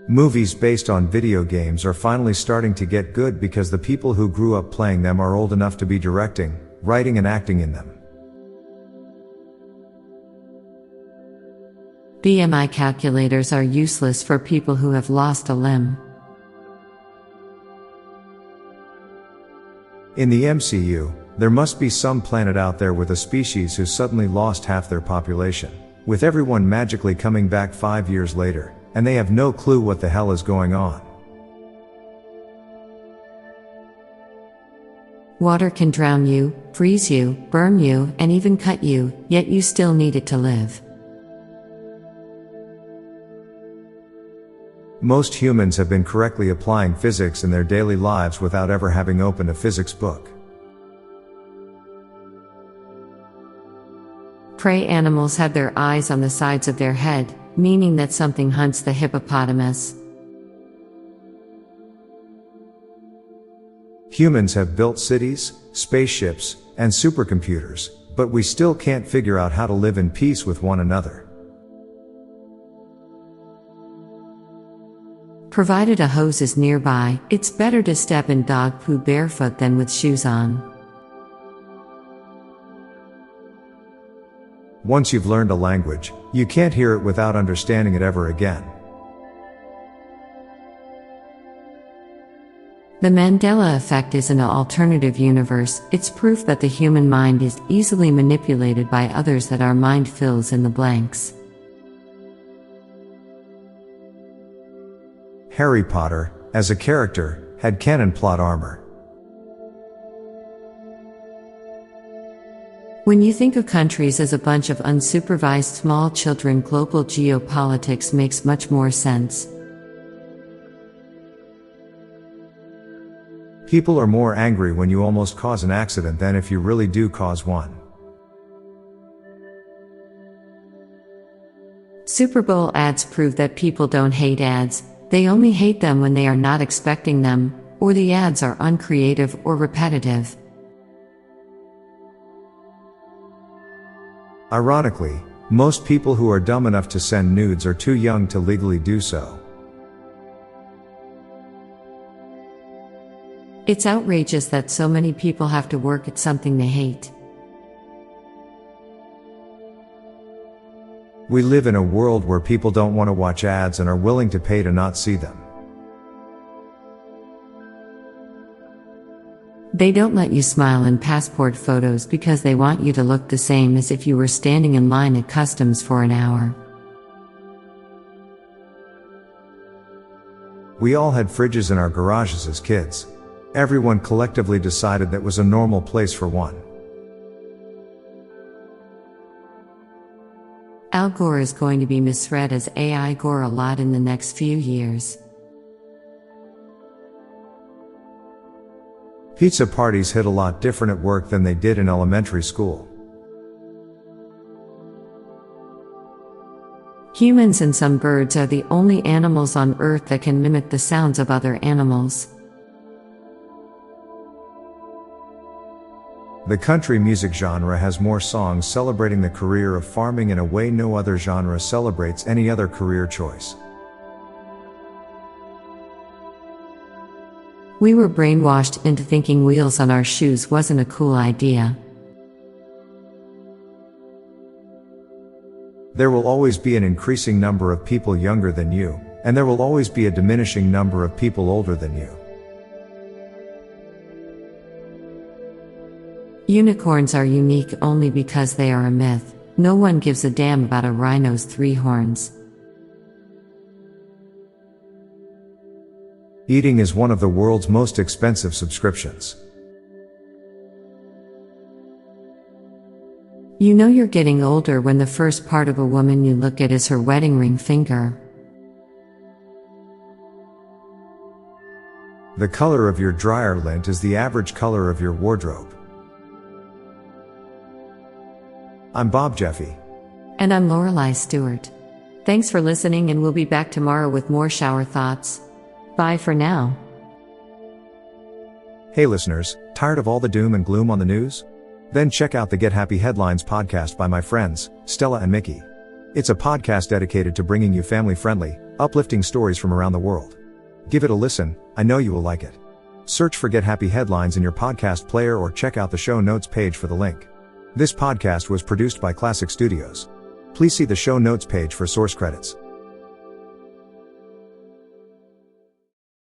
Movies based on video games are finally starting to get good because the people who grew up playing them are old enough to be directing, writing and acting in them. BMI calculators are useless for people who have lost a limb. In the MCU, there must be some planet out there with a species who suddenly lost half their population, with everyone magically coming back 5 years later, and they have no clue what the hell is going on. Water can drown you, freeze you, burn you, and even cut you, yet you still need it to live. Most humans have been correctly applying physics in their daily lives without ever having opened a physics book. Prey animals have their eyes on the sides of their head, meaning that something hunts the hippopotamus. Humans have built cities, spaceships, and supercomputers, but we still can't figure out how to live in peace with one another. Provided a hose is nearby, it's better to step in dog poo barefoot than with shoes on. Once you've learned a language, you can't hear it without understanding it ever again. The Mandela effect is an alternative universe. It's proof that the human mind is easily manipulated by others, that our mind fills in the blanks. Harry Potter, as a character, had canon plot armor. When you think of countries as a bunch of unsupervised small children, global geopolitics makes much more sense. People are more angry when you almost cause an accident than if you really do cause one. Super Bowl ads prove that people don't hate ads, they only hate them when they are not expecting them, or the ads are uncreative or repetitive. Ironically, most people who are dumb enough to send nudes are too young to legally do so. It's outrageous that so many people have to work at something they hate. We live in a world where people don't want to watch ads and are willing to pay to not see them. They don't let you smile in passport photos because they want you to look the same as if you were standing in line at customs for an hour. We all had fridges in our garages as kids. Everyone collectively decided that was a normal place for one. Al Gore is going to be misread as AI Gore a lot in the next few years. Pizza parties hit a lot different at work than they did in elementary school. Humans and some birds are the only animals on Earth that can mimic the sounds of other animals. The country music genre has more songs celebrating the career of farming in a way no other genre celebrates any other career choice. We were brainwashed into thinking wheels on our shoes wasn't a cool idea. There will always be an increasing number of people younger than you, and there will always be a diminishing number of people older than you. Unicorns are unique only because they are a myth. No one gives a damn about a rhino's 3 horns. Eating is one of the world's most expensive subscriptions. You know you're getting older when the first part of a woman you look at is her wedding ring finger. The color of your dryer lint is the average color of your wardrobe. I'm Bob Jeffy. And I'm Lorelei Stewart. Thanks for listening, and we'll be back tomorrow with more shower thoughts. Bye for now. Hey listeners, tired of all the doom and gloom on the news? Then check out the Get Happy Headlines podcast by my friends, Stella and Mickey. It's a podcast dedicated to bringing you family-friendly, uplifting stories from around the world. Give it a listen, I know you will like it. Search for Get Happy Headlines in your podcast player or check out the show notes page for the link. This podcast was produced by Klassic Studios. Please see the show notes page for source credits.